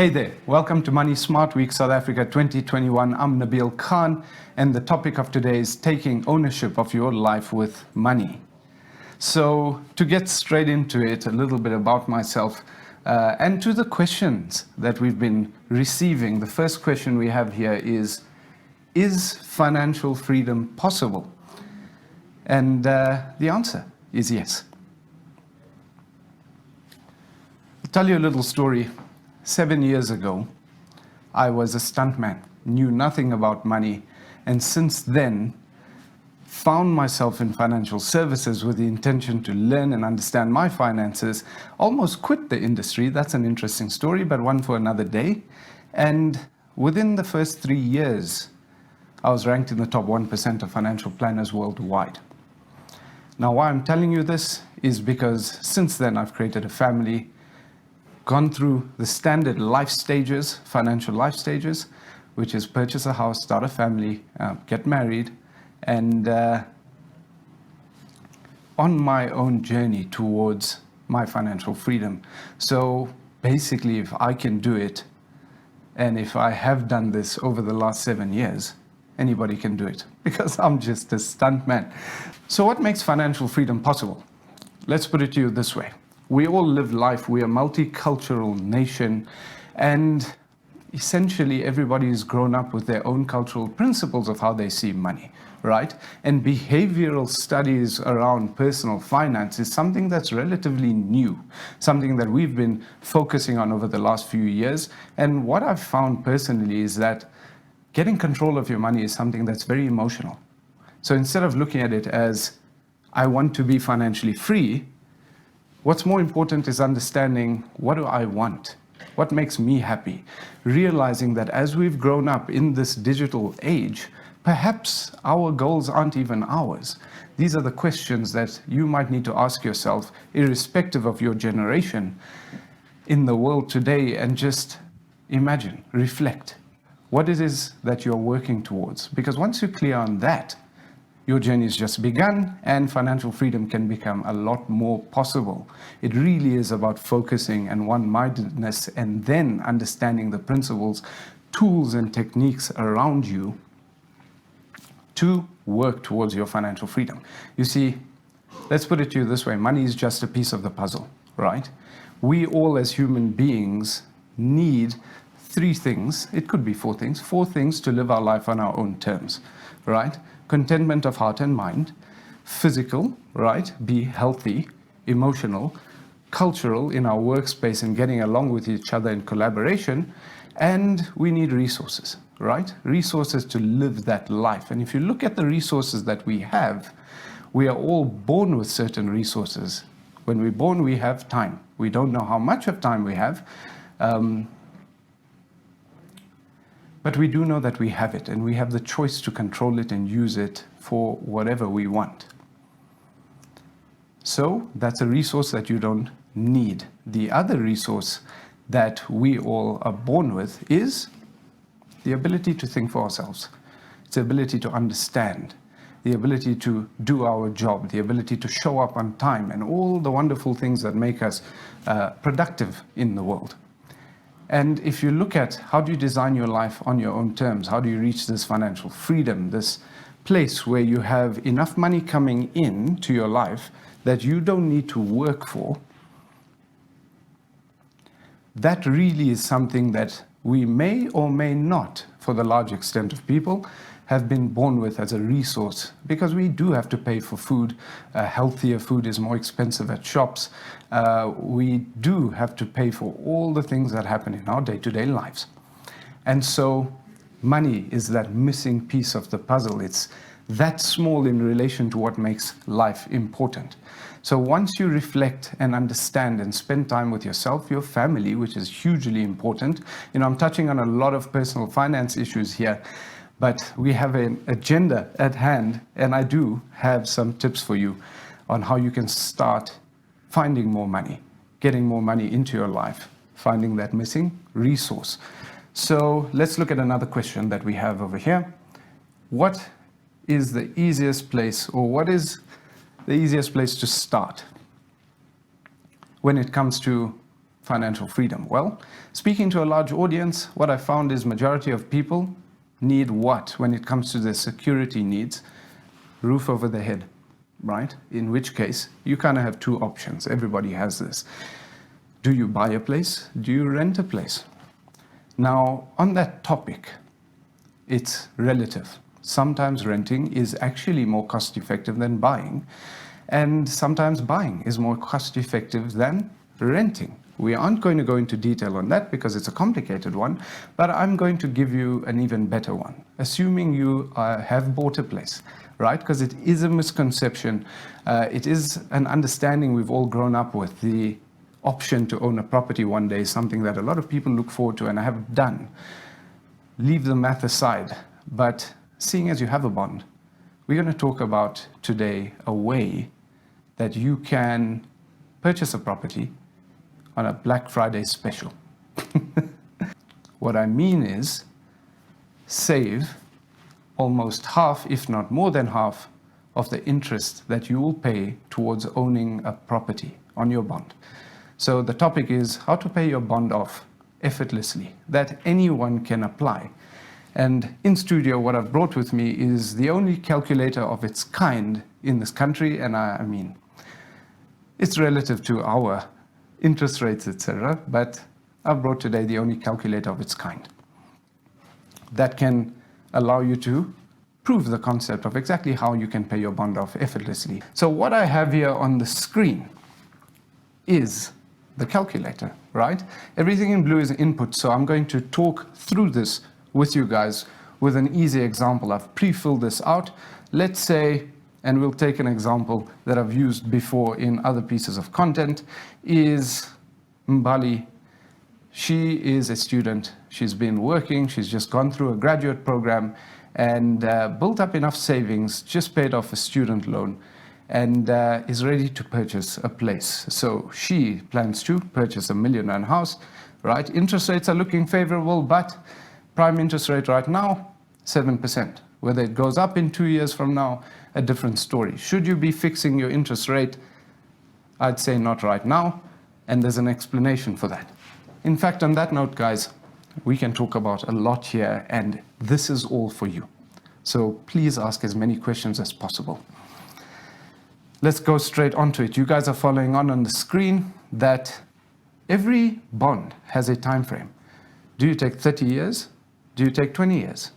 Hey there, welcome to Money Smart Week South Africa 2021. I'm Nabil Khan, and the topic of today is taking ownership of your life with money. So to get straight into it, a little bit about myself and to the questions that we've been receiving. The first question we have here is financial freedom possible? And the answer is yes. I'll tell you a little story. 7 years ago, I was a stuntman, knew nothing about money, and since then, found myself in financial services with the intention to learn and understand my finances, almost quit the industry. That's an interesting story, but one for another day. And within the first 3 years, I was ranked in the top 1% of financial planners worldwide. Now, why I'm telling you this is because since then, I've created a family, gone through the standard life stages, financial life stages, which is purchase a house, start a family, get married, and on my own journey towards my financial freedom. So basically, if I can do it, and if I have done this over the last 7 years, anybody can do it, because I'm just a stuntman. So what makes financial freedom possible? Let's put it to you this way. We all live life, we're a multicultural nation, and essentially everybody has grown up with their own cultural principles of how they see money, right? And behavioral studies around personal finance is something that's relatively new, something that we've been focusing on over the last few years. And what I've found personally is that getting control of your money is something that's very emotional. So instead of looking at it as, I want to be financially free, what's more important is understanding, what do I want? What makes me happy? Realizing that as we've grown up in this digital age, perhaps our goals aren't even ours. These are the questions that you might need to ask yourself, irrespective of your generation, in the world today, and just imagine, reflect what it is that you're working towards. Because once you're clear on that, your journey has just begun, and financial freedom can become a lot more possible. It really is about focusing and one-mindedness, and then understanding the principles, tools, and techniques around you to work towards your financial freedom. You see, let's put it to you this way. Money is just a piece of the puzzle, right? We all as human beings need 3 things. It could be 4 things. 4 things to live our life on our own terms, right? Contentment of heart and mind, physical, right? Be healthy, emotional, cultural in our workspace and getting along with each other in collaboration, and we need resources, right? Resources to live that life. And if you look at the resources that we have, we are all born with certain resources. When we're born, we have time. We don't know how much of time we have, but we do know that we have it, and we have the choice to control it and use it for whatever we want. So that's a resource that you don't need. The other resource that we all are born with is the ability to think for ourselves. It's the ability to understand, the ability to do our job, the ability to show up on time, and all the wonderful things that make us productive in the world. And if you look at how do you design your life on your own terms, how do you reach this financial freedom, this place where you have enough money coming in to your life that you don't need to work for, that really is something that we may or may not, for the large extent of people, have been born with as a resource, because we do have to pay for food. Healthier food is more expensive at shops. We do have to pay for all the things that happen in our day-to-day lives. And so money is that missing piece of the puzzle. It's that small in relation to what makes life important. So once you reflect and understand and spend time with yourself, your family, which is hugely important. I'm touching on a lot of personal finance issues here, but we have an agenda at hand, and I do have some tips for you on how you can start finding more money, getting more money into your life, finding that missing resource. So let's look at another question that we have over here. What is the easiest place, or what is the easiest place to start when it comes to financial freedom? Well, speaking to a large audience, what I found is majority of people need what when it comes to their security needs? Roof over their head, right? In which case, you kind of have two options. Everybody has this. Do you buy a place? Do you rent a place? Now, on that topic, it's relative. Sometimes renting is actually more cost effective than buying, and sometimes buying is more cost effective than renting. We aren't going to go into detail on that because it's a complicated one, but I'm going to give you an even better one. Assuming you have bought a place, right? Because it is a misconception. It is an understanding we've all grown up with. The option to own a property one day is something that a lot of people look forward to and have done. Leave the math aside, but seeing as you have a bond, we're going to talk about today a way that you can purchase a property on a Black Friday special. What I mean is save almost half, if not more than half, of the interest that you will pay towards owning a property on your bond. So the topic is how to pay your bond off effortlessly, that anyone can apply. And in studio, what I've brought with me is the only calculator of its kind in this country, and I mean, it's relative to our interest rates, etc., but I've brought today the only calculator of its kind that can allow you to prove the concept of exactly how you can pay your bond off effortlessly. So what I have here on the screen is the calculator, right? Everything in blue is input, so I'm going to talk through this with you guys with an easy example. I've pre-filled this out. Let's say, and we'll take an example that I've used before in other pieces of content, is Mbali. She is a student. She's been working. She's just gone through a graduate program and built up enough savings, just paid off a student loan, and is ready to purchase a place. So she plans to purchase a £1 million house, right? Interest rates are looking favorable, but prime interest rate right now, 7%. Whether it goes up in 2 years from now, a different story. Should you be fixing your interest rate? I'd say not right now, and there's an explanation for that. In fact, on that note, guys, we can talk about a lot here, and this is all for you. So please ask as many questions as possible. Let's go straight onto it. You guys are following on the screen that every bond has a time frame. Do you take 30 years? Do you take 20 years?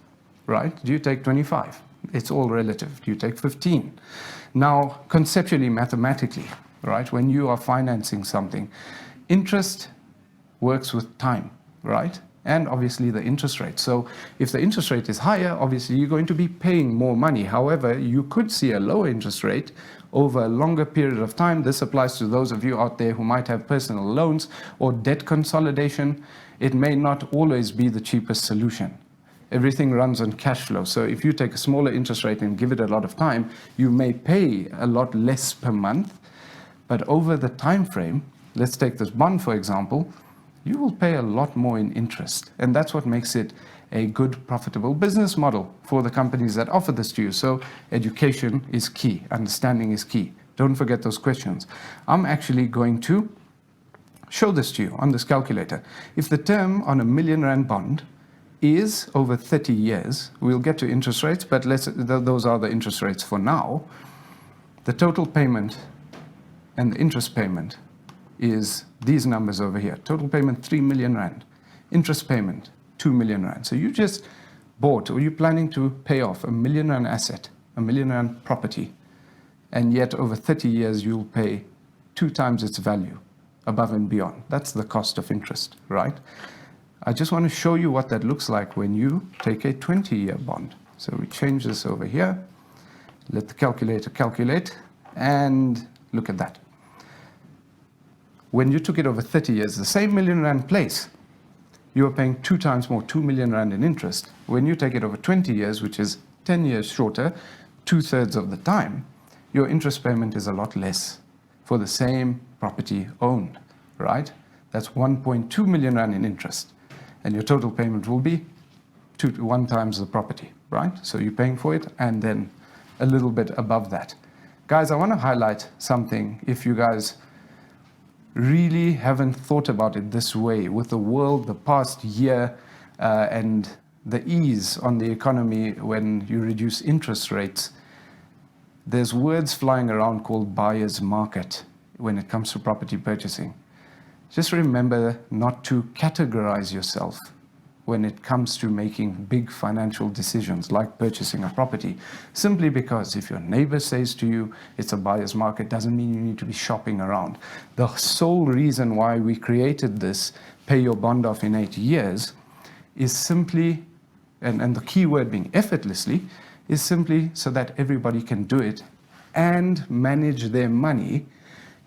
Right? Do you take 25? It's all relative. Do you take 15? Now, conceptually, mathematically, right, when you are financing something, interest works with time, right? And obviously the interest rate. So if the interest rate is higher, obviously you're going to be paying more money. However, you could see a lower interest rate over a longer period of time. This applies to those of you out there who might have personal loans or debt consolidation. It may not always be the cheapest solution. Everything runs on cash flow. So if you take a smaller interest rate and give it a lot of time, you may pay a lot less per month. But over the time frame, let's take this bond, for example, you will pay a lot more in interest. And that's what makes it a good, profitable business model for the companies that offer this to you. So education is key. Understanding is key. Don't forget those questions. I'm actually going to show this to you on this calculator. If the term on a £1 million bond is over 30 years, we'll get to interest rates, but those are the interest rates for now. The total payment and the interest payment is these numbers over here. Total payment, 3 million rand. Interest payment, 2 million rand. So you just bought, or you're planning to pay off a £1 million asset, a £1 million property, and yet over 30 years you'll pay 2 times its value, above and beyond. That's the cost of interest, right? I just want to show you what that looks like when you take a 20-year bond. So we change this over here, let the calculator calculate, and look at that. When you took it over 30 years, the same £1 million place, you are paying 2 times more, 2 million rand in interest. When you take it over 20 years, which is 10 years shorter, 2/3 of the time, your interest payment is a lot less for the same property owned, right? That's 1.2 million rand in interest. And your total payment will be 1 times the property, right? So you're paying for it and then a little bit above that. Guys, I want to highlight something if you guys really haven't thought about it this way, with the world the past year and the ease on the economy when you reduce interest rates, there's words flying around called buyer's market when it comes to property purchasing. Just remember not to categorize yourself when it comes to making big financial decisions like purchasing a property. Simply because if your neighbor says to you it's a buyer's market doesn't mean you need to be shopping around. The sole reason why we created this pay your bond off in 8 years is simply, and the key word being effortlessly, is simply so that everybody can do it and manage their money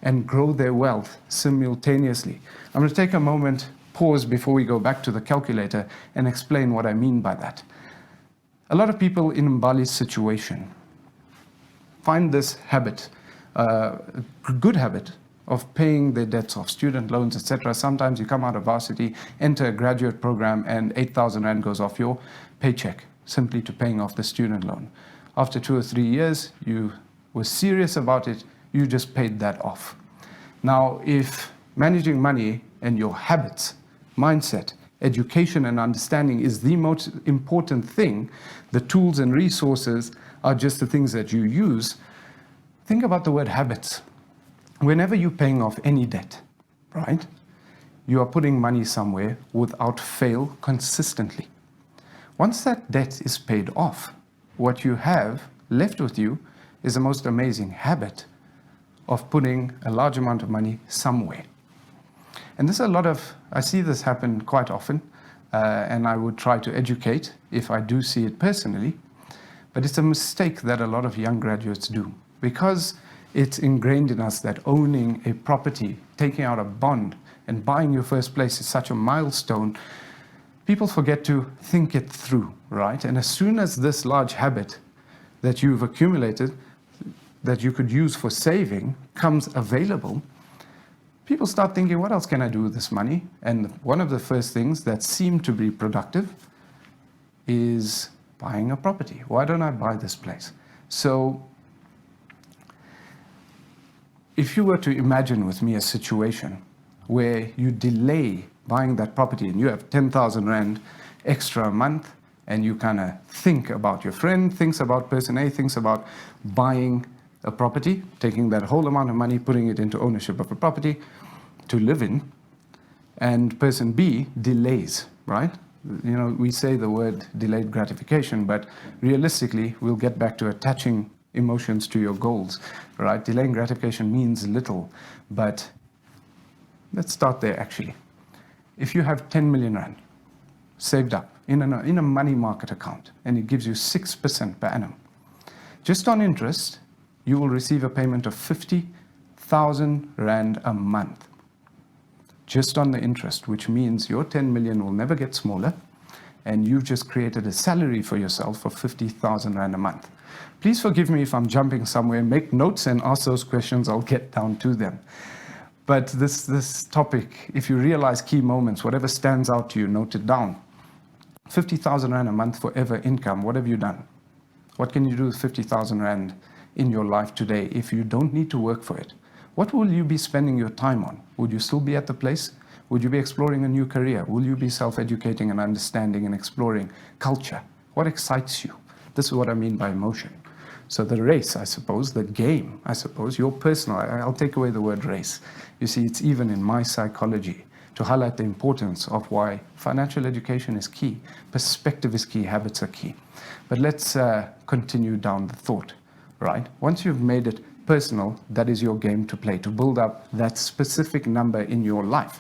and grow their wealth simultaneously. I'm going to take a moment, pause before we go back to the calculator and explain what I mean by that. A lot of people in Mbali's situation find this habit, a good habit, of paying their debts off, student loans, etc. Sometimes you come out of varsity, enter a graduate program, and 8,000 Rand goes off your paycheck simply to paying off the student loan. After 2 or 3 years, you were serious about it, you just paid that off. Now, if managing money and your habits, mindset, education and understanding is the most important thing, the tools and resources are just the things that you use, think about the word habits. Whenever you're paying off any debt, right, you are putting money somewhere without fail consistently. Once that debt is paid off, what you have left with you is the most amazing habit of putting a large amount of money somewhere. And there's I see this happen quite often, and I would try to educate if I do see it personally, but it's a mistake that a lot of young graduates do. Because it's ingrained in us that owning a property, taking out a bond, and buying your first place is such a milestone, people forget to think it through, right? And as soon as this large habit that you've accumulated, that you could use for saving, comes available, people start thinking, what else can I do with this money? And one of the first things that seem to be productive is buying a property. Why don't I buy this place? So if you were to imagine with me a situation where you delay buying that property and you have 10,000 Rand extra a month, and you kind of think about your friend, thinks about person A, thinks about buying a property, taking that whole amount of money, putting it into ownership of a property to live in, and person B delays, right? You know, we say the word delayed gratification, but realistically, we'll get back to attaching emotions to your goals, right? Delaying gratification means little, but let's start there actually. If you have 10 million Rand saved up in a money market account, and it gives you 6% per annum, just on interest, you will receive a payment of 50,000 Rand a month. Just on the interest, which means your 10 million will never get smaller, and you've just created a salary for yourself for 50,000 Rand a month. Please forgive me if I'm jumping somewhere. Make notes and ask those questions. I'll get down to them. But this topic, if you realize key moments, whatever stands out to you, note it down. 50,000 Rand a month forever income. What have you done? What can you do with 50,000 Rand in your life today if you don't need to work for it? What will you be spending your time on? Would you still be at the place? Would you be exploring a new career? Will you be self-educating and understanding and exploring culture? What excites you? This is what I mean by emotion. So the race, I suppose, the game, I suppose, your personal, I'll take away the word race. You see, it's even in my psychology to highlight the importance of why financial education is key, perspective is key, habits are key. But let's continue down the thought, right? Once you've made it personal, that is your game to play, to build up that specific number in your life,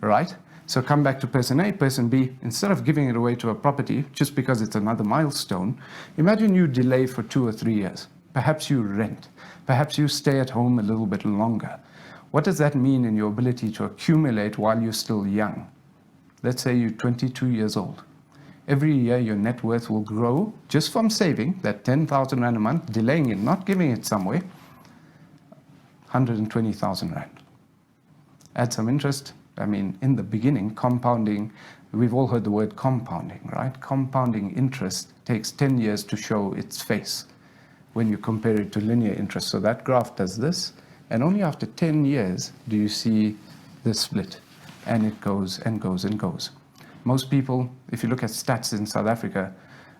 right? So come back to person A, person B, instead of giving it away to a property just because it's another milestone, imagine you delay for 2 or 3 years. Perhaps you rent. Perhaps you stay at home a little bit longer. What does that mean in your ability to accumulate while you're still young? Let's say you're 22 years old. Every year your net worth will grow just from saving that 10,000 Rand a month, delaying it, not giving it somewhere, 120,000 Rand. Add some interest. I mean, in the beginning, compounding, we've all heard the word compounding, right? Compounding interest takes 10 years to show its face when you compare it to linear interest. So that graph does this, and only after 10 years do you see this split. And it goes and goes and goes. Most people, if you look at stats in South Africa,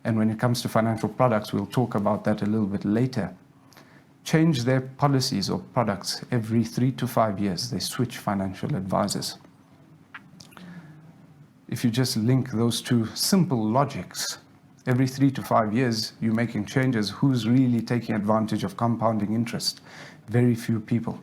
and when it comes to financial products, we'll talk about that a little bit later, change their policies or products every 3 to 5 years. They switch financial advisors. If you just link those two simple logics, every 3 to 5 years, you're making changes. Who's really taking advantage of compounding interest? Very few people.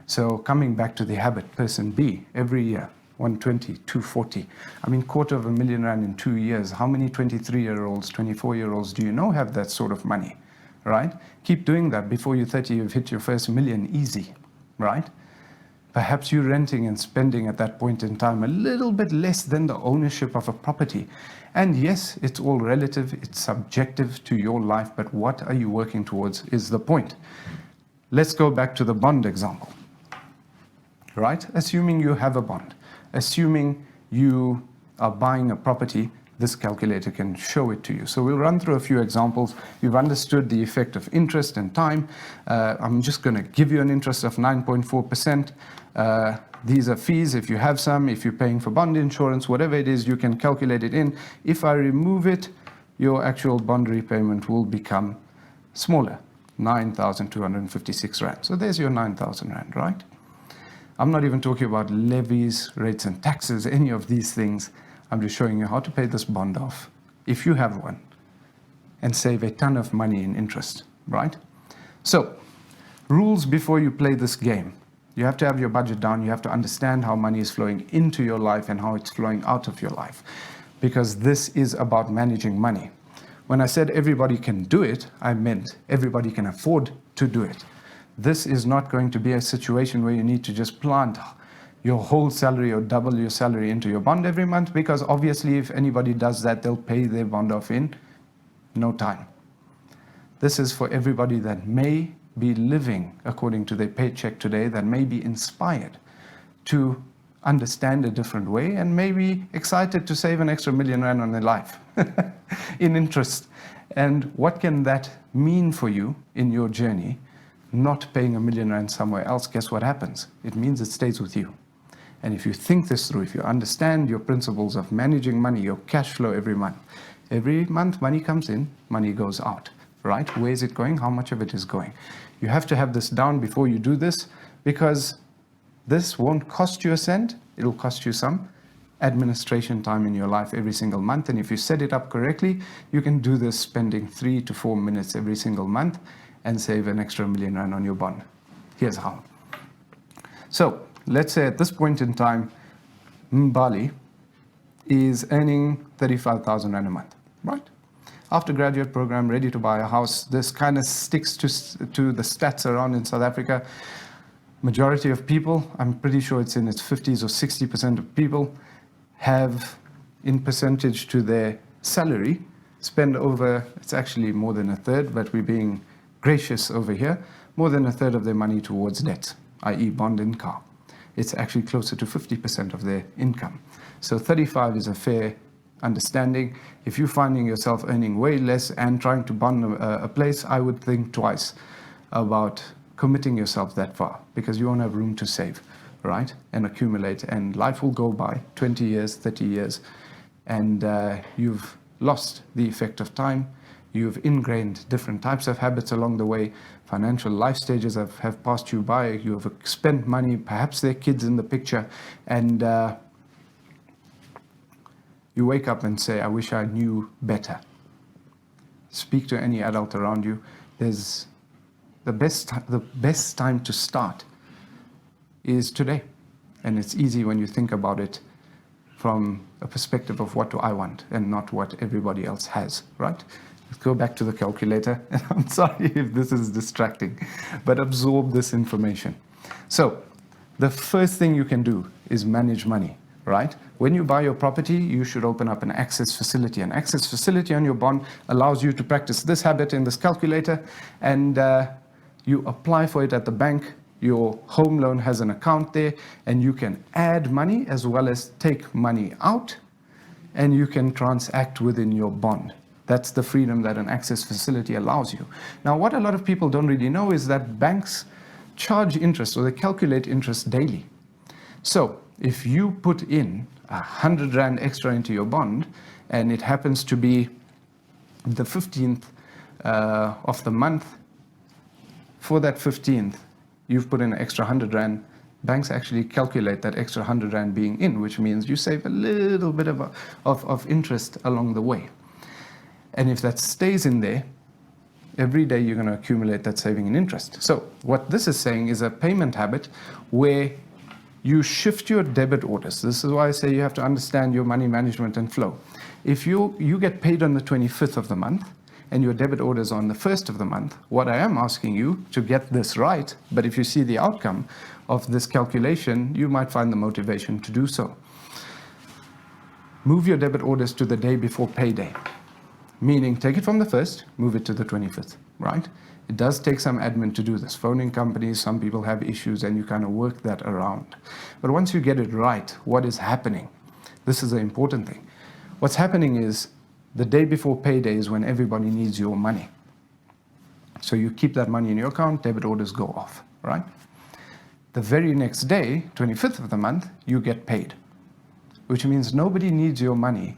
So coming back to the habit, person B, every year, 120, 240. I mean, R250,000 in 2 years. How many 23-year-olds, 24-year-olds do you know have that sort of money, right? Keep doing that. Before you're 30, you've hit your first million easy, right? Perhaps you're renting and spending at that point in time a little bit less than the ownership of a property. And yes, it's all relative, it's subjective to your life, but what are you working towards is the point. Let's go back to the bond example, right? Assuming you have a bond, assuming you are buying a property, this calculator can show it to you. So we'll run through a few examples. You've understood the effect of interest and time. I'm just going to give you an interest of 9.4%. These are fees if you have some, if you're paying for bond insurance, whatever it is, you can calculate it in. If I remove it, your actual bond repayment will become smaller, 9,256 Rand. So there's your 9,000 Rand, right? I'm not even talking about levies, rates and taxes, any of these things. I'm just showing you how to pay this bond off, if you have one, and save a ton of money in interest, right? So, rules before you play this game. You have to have your budget down. You have to understand how money is flowing into your life and how it's flowing out of your life, because this is about managing money. When I said everybody can do it, I meant everybody can afford to do it. This is not going to be a situation where you need to just plant your whole salary or double your salary into your bond every month, because obviously if anybody does that, they'll pay their bond off in no time. This is for everybody that may be living according to their paycheck today, that may be inspired to understand a different way and may be excited to save an extra R1 million on their life in interest. And what can that mean for you in your journey? Not paying R1 million somewhere else, guess what happens? It means it stays with you. And if you think this through, if you understand your principles of managing money, your cash flow every month money comes in, money goes out, right? Where is it going? How much of it is going? You have to have this down before you do this, because this won't cost you a cent. It'll cost you some administration time in your life every single month. And if you set it up correctly, you can do this spending 3 to 4 minutes every single month and save an extra R1 million on your bond. Here's how. So let's say at this point in time, Mbali is earning 35,000 Rand a month, right? After graduate program, ready to buy a house. This kind of sticks to the stats around in South Africa. Majority of people, I'm pretty sure it's in its 50s or 60% of people, have in percentage to their salary, spend over, it's actually more than a third, but we're being gracious over here, more than a third of their money towards debt, i.e. bond and car. It's actually closer to 50% of their income. So 35 is a fair understanding. If you're finding yourself earning way less and trying to bond a place, I would think twice about committing yourself that far, because you won't have room to save, right? And accumulate, and life will go by 20 years, 30 years, and you've lost the effect of time. You've ingrained different types of habits along the way. Financial life stages have passed you by. You have spent money, perhaps there are kids in the picture, and you wake up and say, I wish I knew better. Speak to any adult around you. There's the best time to start is today. And it's easy when you think about it from a perspective of what do I want and not what everybody else has, right? Let's go back to the calculator. And I'm sorry if this is distracting, but absorb this information. So the first thing you can do is manage money, right? When you buy your property, you should open up an access facility. An access facility on your bond allows you to practice this habit in this calculator, and you apply for it at the bank. Your home loan has an account there, and you can add money as well as take money out, and you can transact within your bond. That's the freedom that an access facility allows you. Now, what a lot of people don't really know is that banks charge interest, or they calculate interest daily. So if you put in 100 Rand extra into your bond, and it happens to be the 15th of the month, for that 15th, you've put in an extra 100 Rand, banks actually calculate that extra 100 Rand being in, which means you save a little bit of interest along the way. And if that stays in there, every day you're going to accumulate that saving in interest. So what this is saying is a payment habit where you shift your debit orders. This is why I say you have to understand your money management and flow. If you get paid on the 25th of the month and your debit orders on the 1st of the month, what I am asking you to get this right, but if you see the outcome of this calculation, you might find the motivation to do so. Move your debit orders to the day before payday. Meaning, take it from the 1st, move it to the 25th, right? It does take some admin to do this. Phoning companies, some people have issues, and you kind of work that around. But once you get it right, what is happening? This is the important thing. What's happening is the day before payday is when everybody needs your money. So you keep that money in your account, debit orders go off, right? The very next day, 25th of the month, you get paid, which means nobody needs your money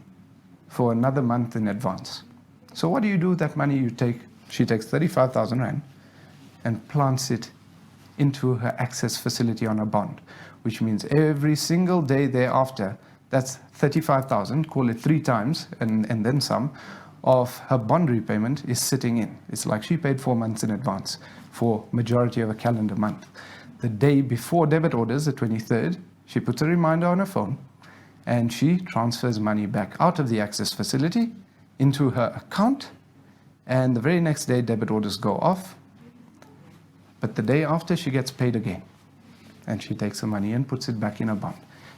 for another month in advance. So what do you do with that money? She takes 35,000 Rand and plants it into her access facility on a bond, which means every single day thereafter, that's 35,000, call it 3 times, and then some, of her bond repayment is sitting in. It's like she paid 4 months in advance for majority of a calendar month. The day before debit orders, the 23rd, she puts a reminder on her phone, and she transfers money back out of the access facility into her account, and the very next day debit orders go off, but the day after she gets paid again, and she takes the money and puts it back in a bond,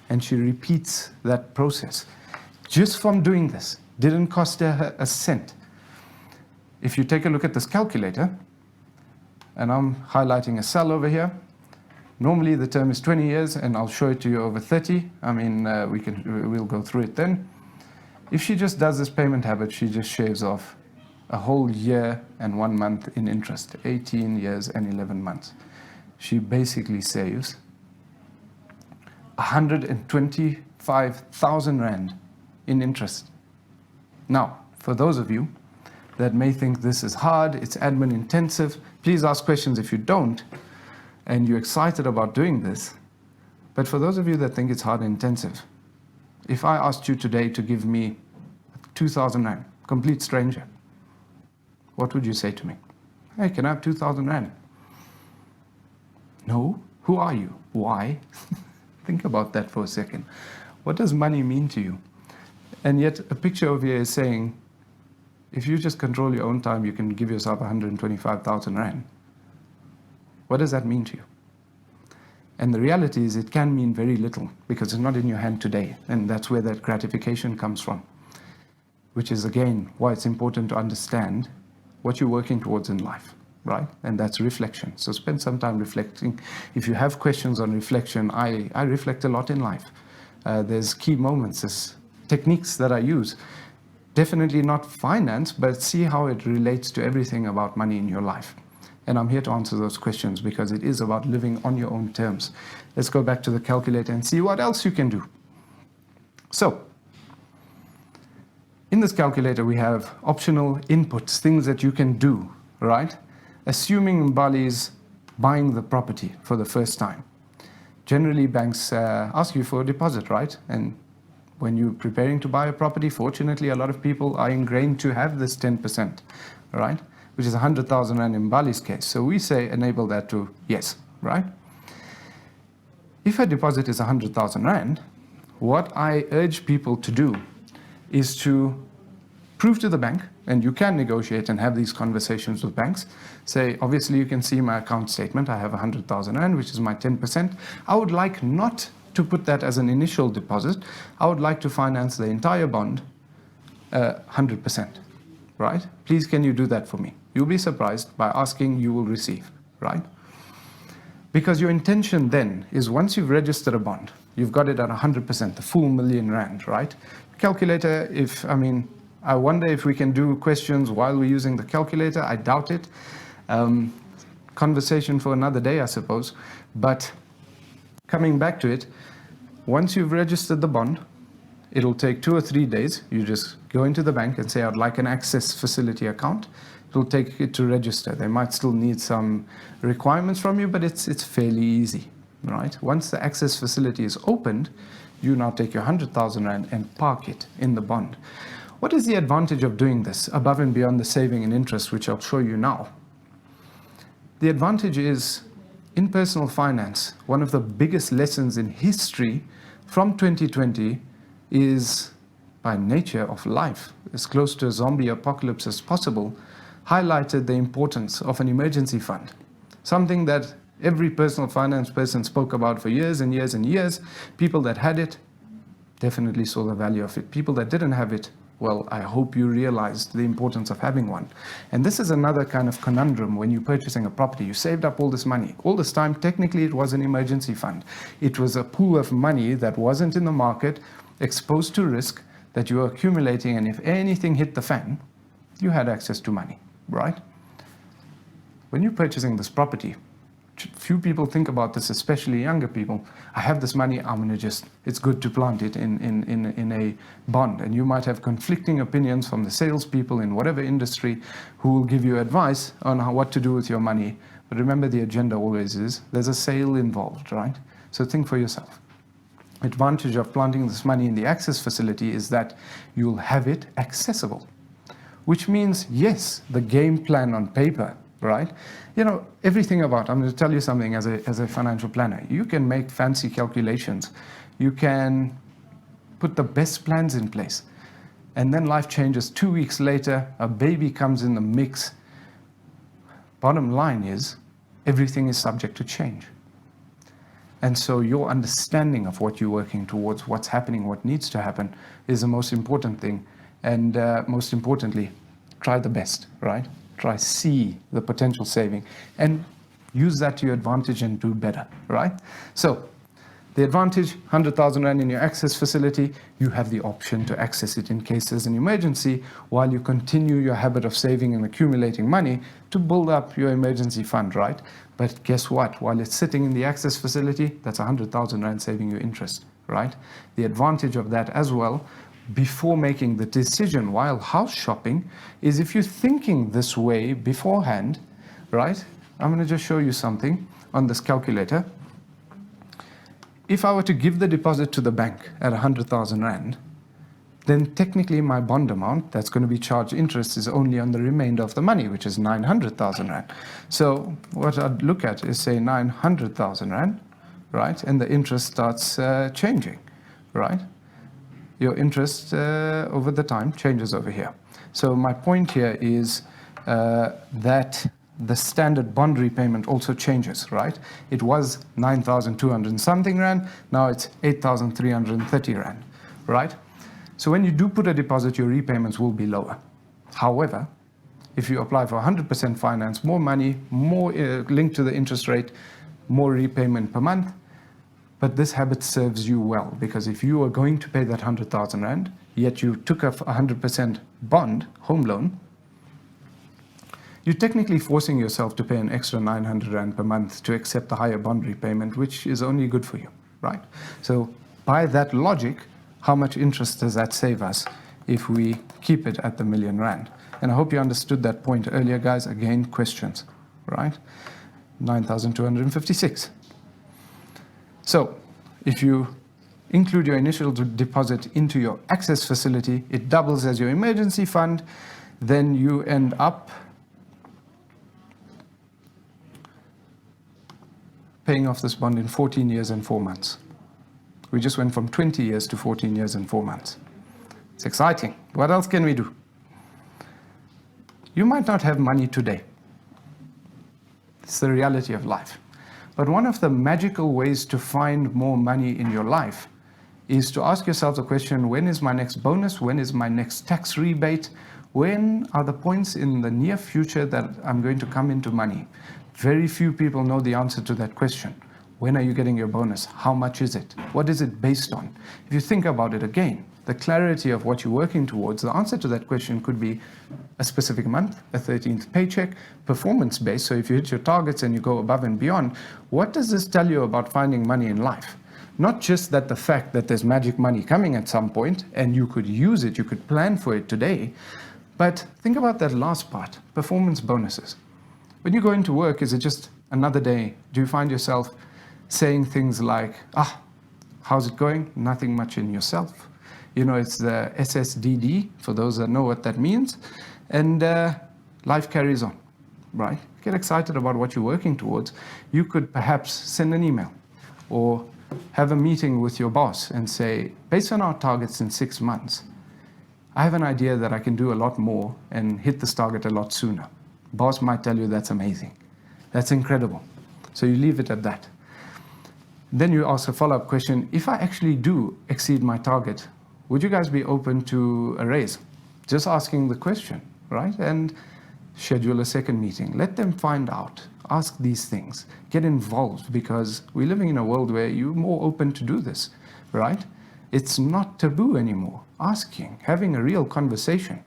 and she repeats that process. Just from doing this, didn't cost her a cent. If you take a look at this calculator, and I'm highlighting a cell over here, normally the term is 20 years, and I'll show it to you over 30. I mean, we'll go through it then. If she just does this payment habit, she just shaves off a whole year and 1 month in interest, 18 years and 11 months. She basically saves 125,000 Rand in interest. Now, for those of you that may think this is hard, it's admin intensive, please ask questions if you don't, and you're excited about doing this. But for those of you that think it's hard and intensive, if I asked you today to give me 2,000 Rand, complete stranger, what would you say to me? Hey, can I have 2,000 Rand? No? Who are you? Why? Think about that for a second. What does money mean to you? And yet a picture over here is saying, if you just control your own time, you can give yourself 125,000 Rand. What does that mean to you? And the reality is it can mean very little because it's not in your hand today. And that's where that gratification comes from, which is, again, why it's important to understand what you're working towards in life, right? And that's reflection. So spend some time reflecting. If you have questions on reflection, I reflect a lot in life. There's key moments, there's techniques that I use. Definitely not finance, but see how it relates to everything about money in your life. And I'm here to answer those questions because it is about living on your own terms. Let's go back to the calculator and see what else you can do. So, in this calculator, we have optional inputs, things that you can do, right? Assuming Mbali's buying the property for the first time. Generally, banks ask you for a deposit, right? And when you're preparing to buy a property, fortunately, a lot of people are ingrained to have this 10%, right? Which is 100,000 Rand in Mbali's case. So we say enable that to yes, right? If a deposit is 100,000 Rand, what I urge people to do is to prove to the bank, and you can negotiate and have these conversations with banks, say, obviously you can see my account statement, I have 100,000 Rand, which is my 10%. I would like not to put that as an initial deposit. I would like to finance the entire bond 100%, right? Please, can you do that for me? You'll be surprised. By asking, you will receive, right? Because your intention then is once you've registered a bond, you've got it at 100%, the full million Rand, right? Calculator, I wonder if we can do questions while we're using the calculator. I doubt it. Conversation for another day, I suppose. But coming back to it, Once you've registered the bond, it'll take 2 or 3 days. You just go into the bank and say, I'd like an access facility account. It'll take it to register. They might still need some requirements from you, but it's fairly easy, right? Once the access facility is opened, you now take your 100,000 Rand and park it in the bond. What is the advantage of doing this above and beyond the saving and interest, which I'll show you now? The advantage is, in personal finance, one of the biggest lessons in history from 2020 is, by nature of life, as close to a zombie apocalypse as possible, highlighted the importance of an emergency fund. Something that every personal finance person spoke about for years and years and years. People that had it definitely saw the value of it. People that didn't have it, well, I hope you realized the importance of having one. And this is another kind of conundrum when you're purchasing a property. You saved up all this money. All this time, technically, it was an emergency fund. It was a pool of money that wasn't in the market, exposed to risk, that you were accumulating, and if anything hit the fan, you had access to money, right? When you're purchasing this property, few people think about this, especially younger people. I have this money, it's good to plant it in a bond. And you might have conflicting opinions from the salespeople in whatever industry who will give you advice on what to do with your money. But remember, the agenda always is, there's a sale involved, right? So think for yourself. Advantage of planting this money in the access facility is that you'll have it accessible, which means, yes, the game plan on paper, right? You know, everything about, I'm going to tell you something as a financial planner. You can make fancy calculations. You can put the best plans in place. And then life changes. 2 weeks later, a baby comes in the mix. Bottom line is, everything is subject to change. And so your understanding of what you're working towards, what's happening, what needs to happen, is the most important thing. And most importantly, try the best, right? Try see the potential saving and use that to your advantage and do better, right? So the advantage, 100,000 Rand in your access facility, you have the option to access it in case there's an emergency while you continue your habit of saving and accumulating money to build up your emergency fund, right? But guess what? While it's sitting in the access facility, that's 100,000 Rand saving you interest, right? The advantage of that as well, before making the decision while house shopping, is if you're thinking this way beforehand, right? I'm going to just show you something on this calculator. If I were to give the deposit to the bank at 100,000 Rand, then technically my bond amount that's going to be charged interest is only on the remainder of the money, which is 900,000 Rand. So what I'd look at is, say, 900,000 Rand, right? And the interest starts changing, right? Your interest over the time changes over here. So my point here is that the standard bond repayment also changes, right? It was 9,200 and something Rand, now it's 8,330 Rand, right? So when you do put a deposit, your repayments will be lower. However, if you apply for 100% finance, more money, more linked to the interest rate, more repayment per month. But this habit serves you well, because if you are going to pay that 100,000 Rand, yet you took a 100% bond, home loan, you're technically forcing yourself to pay an extra 900 Rand per month to accept the higher bond repayment, which is only good for you, right? So by that logic, how much interest does that save us if we keep it at the million Rand? And I hope you understood that point earlier, guys. Again, questions, right? 9,256. So if you include your initial deposit into your access facility, it doubles as your emergency fund, then you end up paying off this bond in 14 years and 4 months. We just went from 20 years to 14 years and 4 months. It's exciting. What else can we do? You might not have money today. It's the reality of life. But one of the magical ways to find more money in your life is to ask yourself the question, when is my next bonus? When is my next tax rebate? When are the points in the near future that I'm going to come into money? Very few people know the answer to that question. When are you getting your bonus? How much is it? What is it based on? If you think about it again, the clarity of what you're working towards, the answer to that question could be a specific month, a 13th paycheck, performance-based. So if you hit your targets and you go above and beyond, what does this tell you about finding money in life? Not just that the fact that there's magic money coming at some point and you could use it, you could plan for it today, but think about that last part, performance bonuses. When you go into work, is it just another day? Do you find yourself saying things like, how's it going? Nothing much in yourself. You know, it's the SSDD, for those that know what that means. And life carries on, right? Get excited about what you're working towards. You could perhaps send an email or have a meeting with your boss and say, based on our targets in 6 months, I have an idea that I can do a lot more and hit this target a lot sooner. Boss might tell you that's amazing. That's incredible. So you leave it at that. Then you ask a follow-up question. If I actually do exceed my target, would you guys be open to a raise? Just asking the question, right? And schedule a second meeting. Let them find out. Ask these things. Get involved, because we're living in a world where you're more open to do this, right? It's not taboo anymore. Asking, having a real conversation.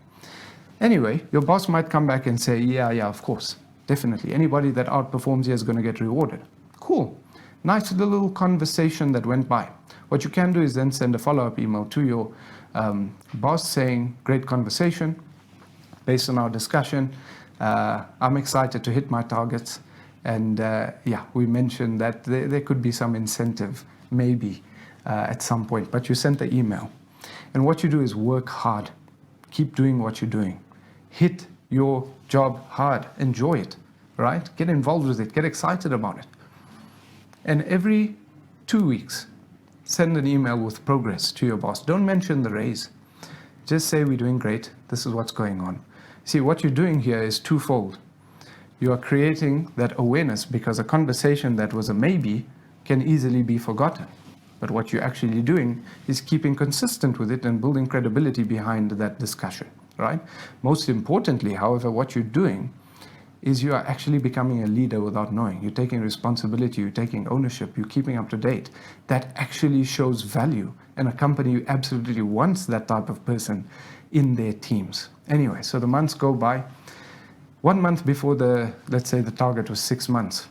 Anyway, your boss might come back and say, yeah, of course, definitely. Anybody that outperforms here is going to get rewarded. Cool. Nice little conversation that went by. What you can do is then send a follow-up email to your boss saying, great conversation. Based on our discussion, I'm excited to hit my targets. And we mentioned that there could be some incentive, maybe, at some point. But you sent the email. And what you do is work hard. Keep doing what you're doing. Hit your job hard. Enjoy it, right? Get involved with it. Get excited about it. And every 2 weeks, send an email with progress to your boss. Don't mention the raise. Just say, we're doing great. This is what's going on. See, what you're doing here is twofold. You are creating that awareness, because a conversation that was a maybe can easily be forgotten. But what you're actually doing is keeping consistent with it and building credibility behind that discussion, right? Most importantly, however, what you're doing is you are actually becoming a leader without knowing. You're taking responsibility, you're taking ownership, you're keeping up to date. That actually shows value, and a company absolutely wants that type of person in their teams. Anyway, so the months go by. 1 month before let's say the target was 6 months,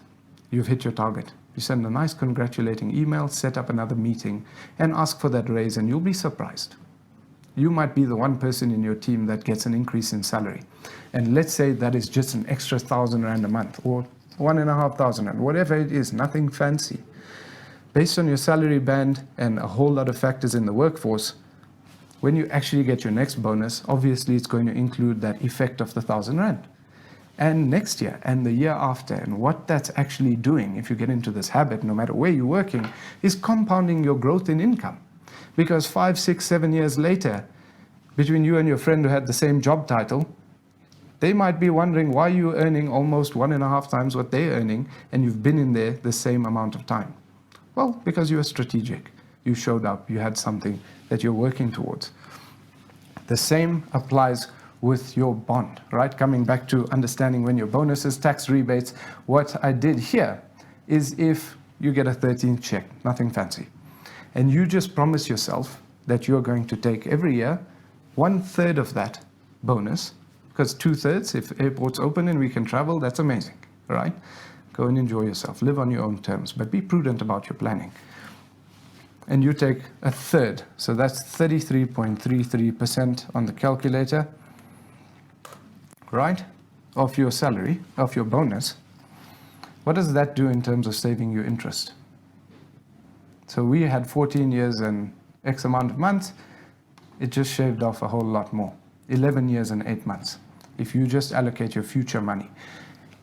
you've hit your target. You send a nice congratulating email, set up another meeting, and ask for that raise, and you'll be surprised. You might be the one person in your team that gets an increase in salary. And let's say that is just an extra 1,000 Rand a month, or 1,500 Rand, whatever it is, nothing fancy. Based on your salary band and a whole lot of factors in the workforce, when you actually get your next bonus, obviously it's going to include that effect of the 1,000 Rand. And next year and the year after, and what that's actually doing, if you get into this habit, no matter where you're working, is compounding your growth in income. Because 5, 6, 7 years later, between you and your friend who had the same job title, they might be wondering why you're earning almost 1.5 times what they're earning, and you've been in there the same amount of time. Well, because you were strategic. You showed up. You had something that you're working towards. The same applies with your bond, right? Coming back to understanding when your bonuses, tax rebates, what I did here is, if you get a 13th check, nothing fancy, and you just promise yourself that you're going to take every year 1/3 of that bonus, because 2/3, if airports open and we can travel, that's amazing, right? Go and enjoy yourself, live on your own terms, but be prudent about your planning. And you take 1/3, so that's 33.33% on the calculator, right, of your salary, of your bonus. What does that do in terms of saving you interest? So we had 14 years and X amount of months. It just shaved off a whole lot more. 11 years and 8 months. If you just allocate your future money,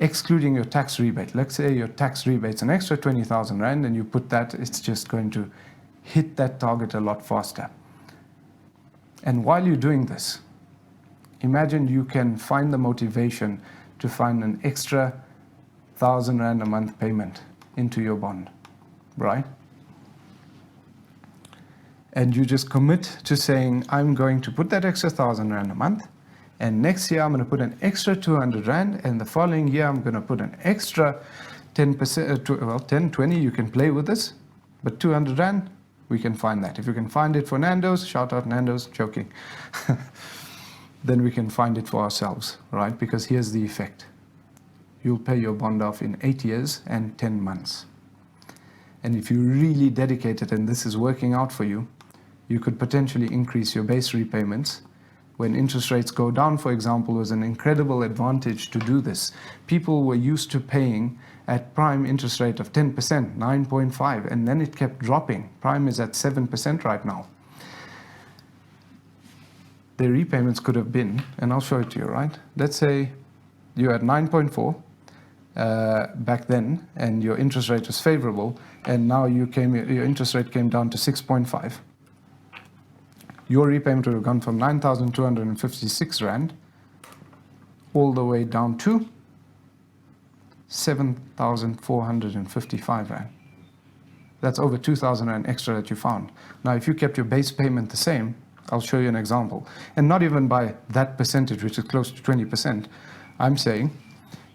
excluding your tax rebate. Let's say your tax rebate's an extra 20,000 Rand, and you put that, it's just going to hit that target a lot faster. And while you're doing this, imagine you can find the motivation to find an extra 1,000 Rand a month payment into your bond, right? And you just commit to saying, I'm going to put that extra 1,000 Rand a month, and next year I'm going to put an extra 200 Rand, and the following year I'm going to put an extra 10%, 10, 20, you can play with this, but 200 Rand, we can find that. If you can find it for Nando's, shout out Nando's, joking. Then we can find it for ourselves, right? Because here's the effect. You'll pay your bond off in 8 years and 10 months. And if you really dedicate it and this is working out for you, you could potentially increase your base repayments. When interest rates go down, for example, was an incredible advantage to do this. People were used to paying at prime interest rate of 10%, 9.5, and then it kept dropping. Prime is at 7% right now. The repayments could have been, and I'll show it to you, right? Let's say you're at 9.4 back then, and your interest rate was favorable, and now your interest rate came down to 6.5. Your repayment would have gone from 9,256 Rand all the way down to 7,455 Rand. That's over 2,000 Rand extra that you found. Now, if you kept your base payment the same, I'll show you an example. And not even by that percentage, which is close to 20%. I'm saying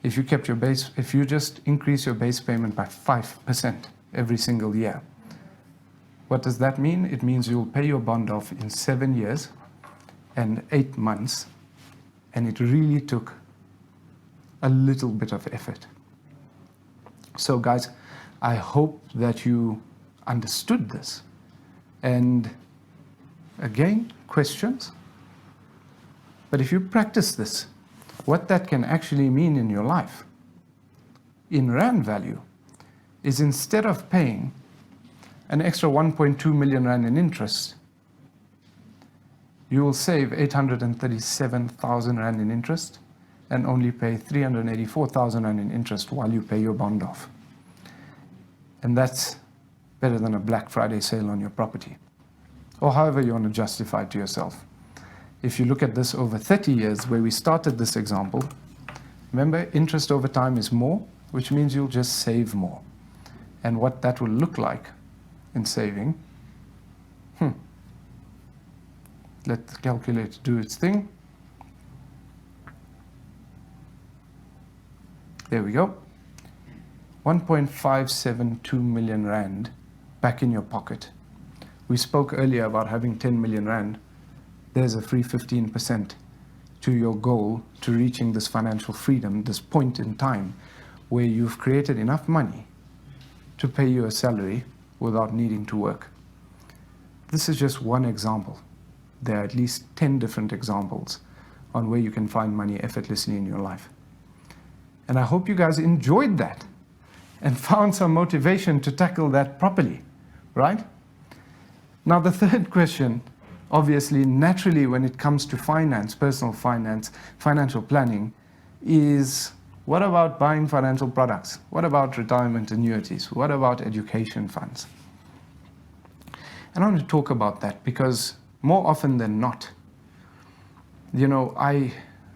if you kept your base, if you just increase your base payment by 5% every single year, what does that mean? It means you'll pay your bond off in 7 years and 8 months. And it really took a little bit of effort. So guys, I hope that you understood this. And again, questions? But if you practice this, what that can actually mean in your life, in Rand value, is instead of paying an extra 1.2 million Rand in interest, you will save 837,000 Rand in interest and only pay 384,000 Rand in interest while you pay your bond off. And that's better than a Black Friday sale on your property, or however you want to justify it to yourself. If you look at this over 30 years, where we started this example, remember, interest over time is more, which means you'll just save more. And what that will look like in saving, let the calculator do its thing. There we go. 1.572 million Rand back in your pocket. We spoke earlier about having 10 million Rand. There's a free 15% to your goal to reaching this financial freedom, this point in time where you've created enough money to pay you a salary without needing to work. This is just one example. There are at least 10 different examples on where you can find money effortlessly in your life. And I hope you guys enjoyed that and found some motivation to tackle that properly, right? Now, the third question, obviously, naturally, when it comes to finance, personal finance, financial planning, is what about buying financial products? What about retirement annuities? What about education funds? And I want to talk about that because more often than not, you know, I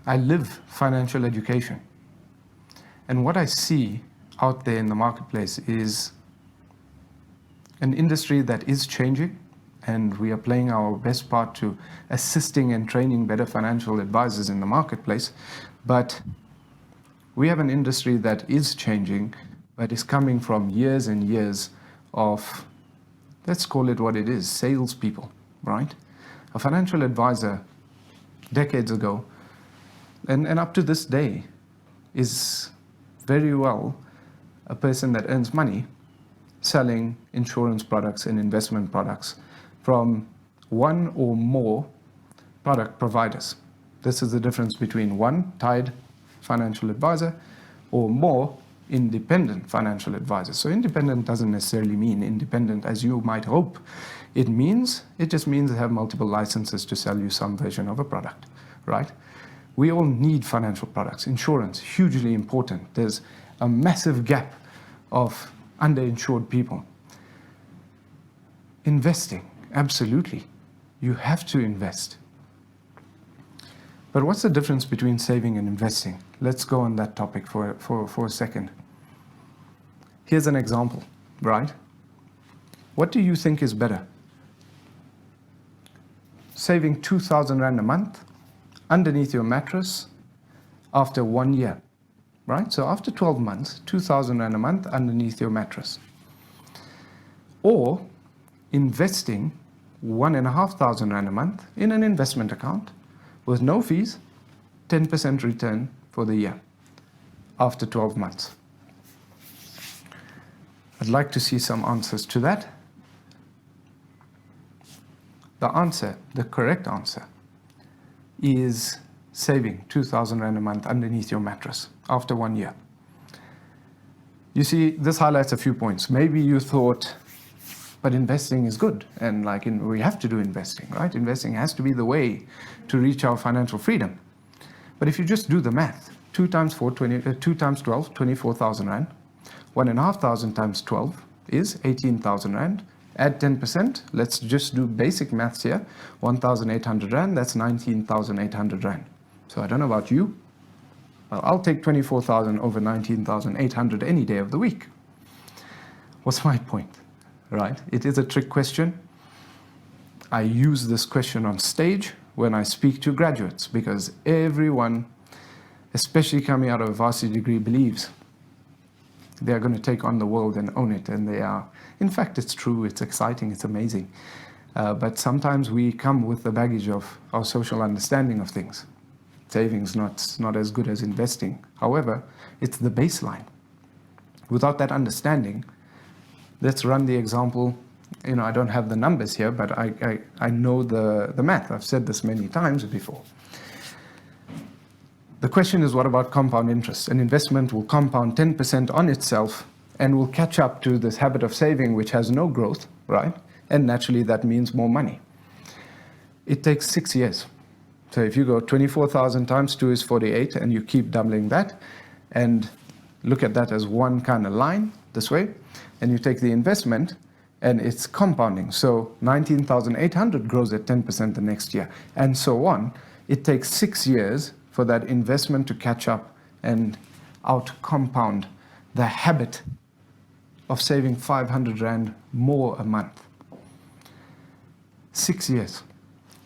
live financial education. And what I see out there in the marketplace is an industry that is changing, and we are playing our best part to assisting and training better financial advisors in the marketplace. But we have an industry that is changing, but is coming from years and years of, let's call it what it is, salespeople, right? A financial advisor decades ago, and up to this day, is very well a person that earns money selling insurance products and investment products from one or more product providers. This is the difference between one tied financial advisor or more independent financial advisors. So independent doesn't necessarily mean independent as you might hope. It just means they have multiple licenses to sell you some version of a product, right? We all need financial products. Insurance, hugely important. There's a massive gap of underinsured people. Investing, absolutely. You have to invest. But what's the difference between saving and investing? Let's go on that topic for a second. Here's an example, right? What do you think is better? Saving 2,000 Rand a month underneath your mattress after 1 year, right? So after 12 months, 2,000 Rand a month underneath your mattress. Or investing 1,500 Rand a month in an investment account with no fees, 10% return for the year after 12 months. I'd like to see some answers to that. The answer, the correct answer, is saving 2,000 Rand a month underneath your mattress after 1 year. You see, this highlights a few points. Maybe you thought, but investing is good, and we have to do investing, right? Investing has to be the way to reach our financial freedom. But if you just do the math, 2 times 12, 24,000 Rand. 1,500 times 12 is 18,000 Rand. Add 10%, let's just do basic maths here. 1,800 Rand, that's 19,800 Rand. So I don't know about you, but I'll take 24,000 over 19,800 any day of the week. What's my point, right? It is a trick question. I use this question on stage when I speak to graduates because everyone, especially coming out of a varsity degree, believes they are going to take on the world and own it, and they are. In fact, it's true, it's exciting, it's amazing. But sometimes we come with the baggage of our social understanding of things. Savings not as good as investing. However, it's the baseline. Without that understanding, let's run the example. I don't have the numbers here, but I know the math. I've said this many times before. The question is, what about compound interest? An investment will compound 10% on itself and will catch up to this habit of saving, which has no growth, right? And naturally, that means more money. It takes 6 years. So if you go 24,000 times 2 is 48, and you keep doubling that, and look at that as one kind of line this way, and you take the investment, and it's compounding. So 19,800 grows at 10% the next year, and so on. It takes 6 years for that investment to catch up and out-compound the habit of saving 500 Rand more a month. 6 years.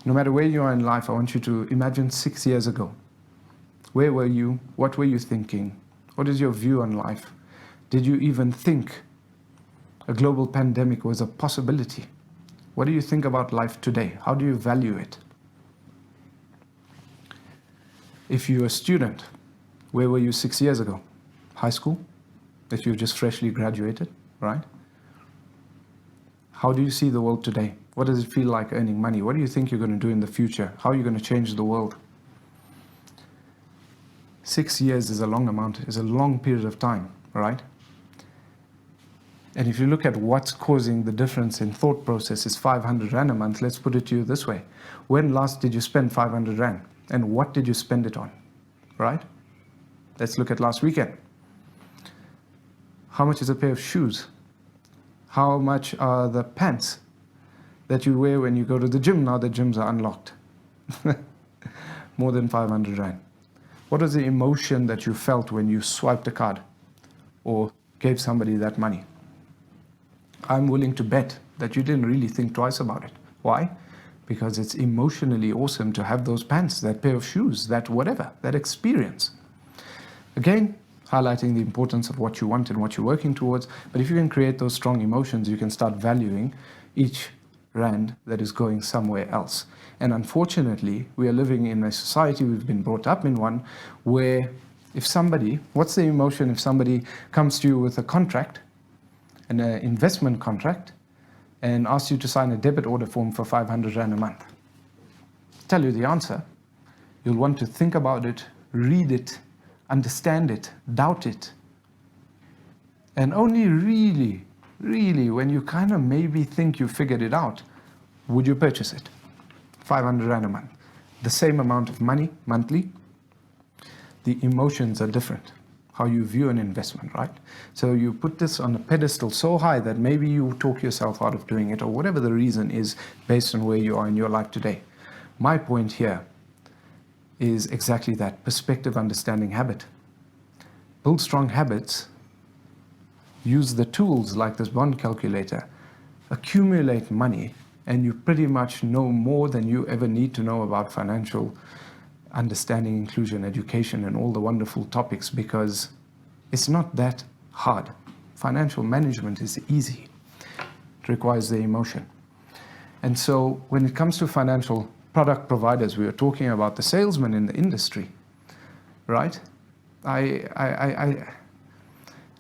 No matter where you are in life, I want you to imagine 6 years ago. Where were you? What were you thinking? What is your view on life? Did you even think a global pandemic was a possibility? What do you think about life today? How do you value it? If you're a student, where were you 6 years ago? High school? If you just freshly graduated, right? How do you see the world today? What does it feel like earning money? What do you think you're going to do in the future? How are you going to change the world? 6 years is a long period of time, right? And if you look at what's causing the difference in thought process is 500 Rand a month, let's put it to you this way. When last did you spend 500 Rand? And what did you spend it on, right? Let's look at last weekend. How much is a pair of shoes? How much are the pants that you wear when you go to the gym now that gyms are unlocked? More than 500 Rand. What was the emotion that you felt when you swiped a card or gave somebody that money? I'm willing to bet that you didn't really think twice about it. Why? Because it's emotionally awesome to have those pants, that pair of shoes, that whatever, that experience. Again, highlighting the importance of what you want and what you're working towards. But if you can create those strong emotions, you can start valuing each Rand that is going somewhere else. And unfortunately, we are living in a society, we've been brought up in one, where what's the emotion if somebody comes to you with a contract, an investment contract, and asks you to sign a debit order form for 500 Rand a month? Tell you the answer. You'll want to think about it, read it, understand it, doubt it. And only really, when you kind of maybe think you figured it out, would you purchase it? 500 Rand a month. The same amount of money monthly. The emotions are different. How you view an investment, right? So you put this on a pedestal so high that maybe you talk yourself out of doing it, or whatever the reason is based on where you are in your life today. My point here is exactly that: perspective, understanding, habit. Build strong habits. Use the tools like this bond calculator. Accumulate money, and you pretty much know more than you ever need to know about financial understanding, inclusion, education, and all the wonderful topics, because it's not that hard. Financial management is easy. It requires the emotion. And so when it comes to financial product providers, we are talking about the salesman in the industry, right? I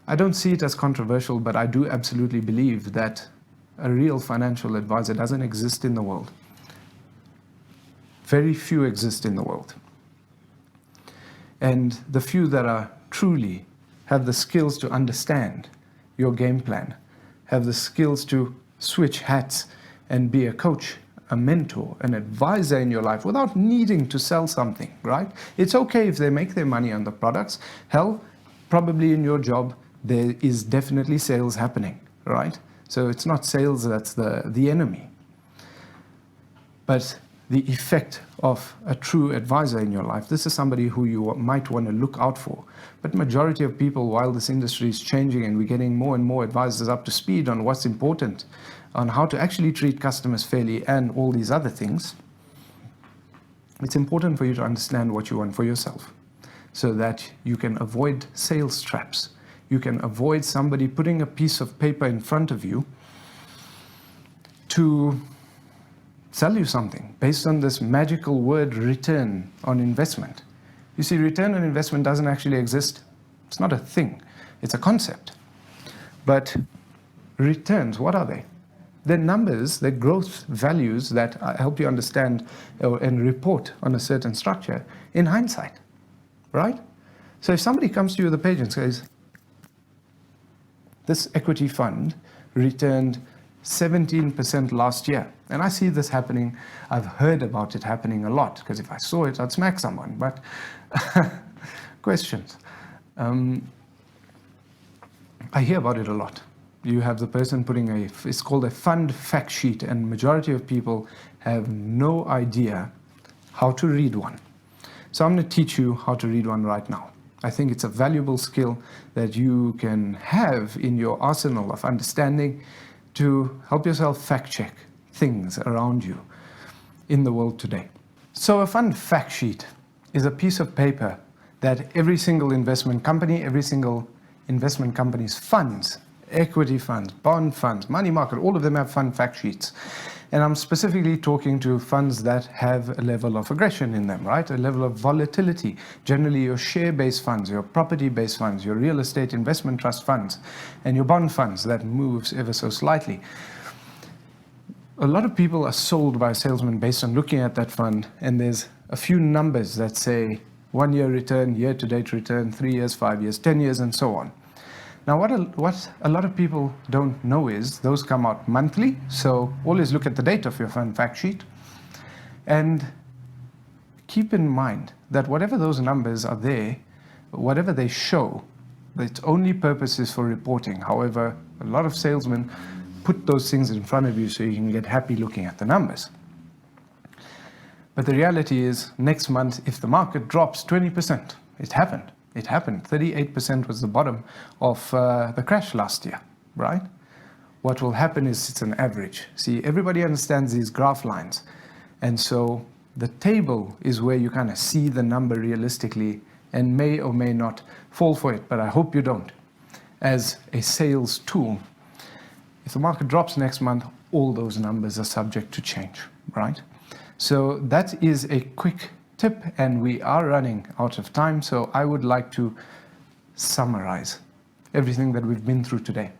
I don't see it as controversial, but I do absolutely believe that a real financial advisor doesn't exist in the world. Very few exist in the world. And the few that are truly have the skills to understand your game plan, have the skills to switch hats and be a coach, a mentor, an advisor in your life without needing to sell something, right? It's okay if they make their money on the products. Hell, probably in your job, there is definitely sales happening, right? So it's not sales that's the enemy. But the effect of a true advisor in your life, this is somebody who you might want to look out for. But majority of people, while this industry is changing and we're getting more and more advisors up to speed on what's important, on how to actually treat customers fairly and all these other things, it's important for you to understand what you want for yourself so that you can avoid sales traps. You can avoid somebody putting a piece of paper in front of you to sell you something based on this magical word return on investment. You see, return on investment doesn't actually exist. It's not a thing. It's a concept. But returns, what are they? They're numbers, they're growth values that help you understand and report on a certain structure in hindsight, right? So if somebody comes to you with a page and says, this equity fund returned 17% last year. And I see this happening. I've heard about it happening a lot, because if I saw it, I'd smack someone. But questions. I hear about it a lot. You have the person putting it's called a fund fact sheet, and majority of people have no idea how to read one. So I'm going to teach you how to read one right now. I think it's a valuable skill that you can have in your arsenal of understanding to help yourself fact check things around you in the world today. So a fund fact sheet is a piece of paper that every single investment company's funds, equity funds, bond funds, money market, all of them have fund fact sheets. And I'm specifically talking to funds that have a level of aggression in them, right? A level of volatility. Generally, your share-based funds, your property-based funds, your real estate investment trust funds, and your bond funds that moves ever so slightly. A lot of people are sold by a salesman based on looking at that fund, and there's a few numbers that say 1 year return, year-to-date return, 3 years, 5 years, 10 years, and so on. Now, what a lot of people don't know is those come out monthly, so always look at the date of your fund fact sheet. And keep in mind that whatever those numbers are there, whatever they show, its only purpose is for reporting. However, a lot of salesmen put those things in front of you so you can get happy looking at the numbers. But the reality is, next month, if the market drops 20%, it happened. It happened. 38% was the bottom of the crash last year, right? What will happen is it's an average. See, everybody understands these graph lines. And so the table is where you kind of see the number realistically and may or may not fall for it, but I hope you don't. As a sales tool, if the market drops next month, all those numbers are subject to change, right? So that is a quick tip, and we are running out of time, so I would like to summarize everything that we've been through today.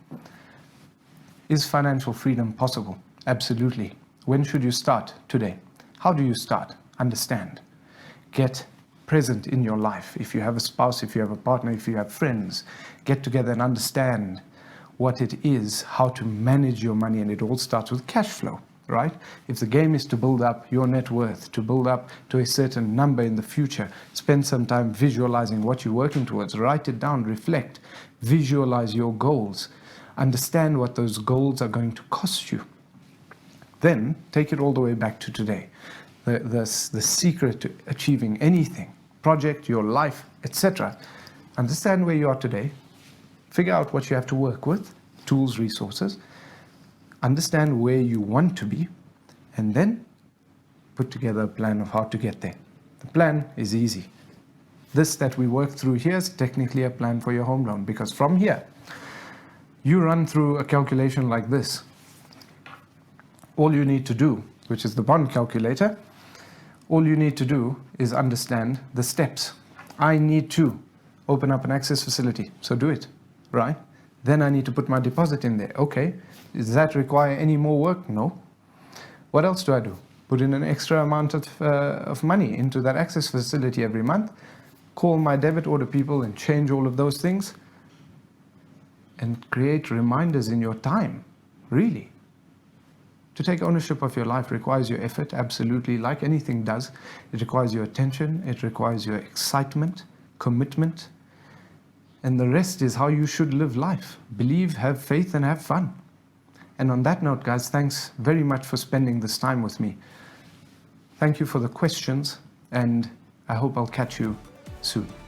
Is financial freedom possible? Absolutely. When should you start? Today. How do you start? Understand. Get present in your life. If you have a spouse, if you have a partner, if you have friends, get together and understand what it is, how to manage your money, and it all starts with cash flow. Right? If the game is to build up your net worth, to build up to a certain number in the future, spend some time visualizing what you're working towards, write it down, reflect, visualize your goals, understand what those goals are going to cost you. Then take it all the way back to today. The secret to achieving anything, project, your life, etc. Understand where you are today, figure out what you have to work with, tools, resources, understand where you want to be, and then put together a plan of how to get there. The plan is easy. This that we work through here is technically a plan for your home loan, because from here, you run through a calculation like this. All you need to do, which is the bond calculator, all you need to do is understand the steps. I need to open up an access facility, so do it. right? Then I need to put my deposit in there. Okay, does that require any more work? No. What else do I do? Put in an extra amount of money into that access facility every month, call my debit order people and change all of those things, and create reminders in your time, really. To take ownership of your life requires your effort, absolutely, like anything does. It requires your attention, it requires your excitement, commitment, and the rest is how you should live life. Believe, have faith, and have fun. And on that note, guys, thanks very much for spending this time with me. Thank you for the questions, and I hope I'll catch you soon.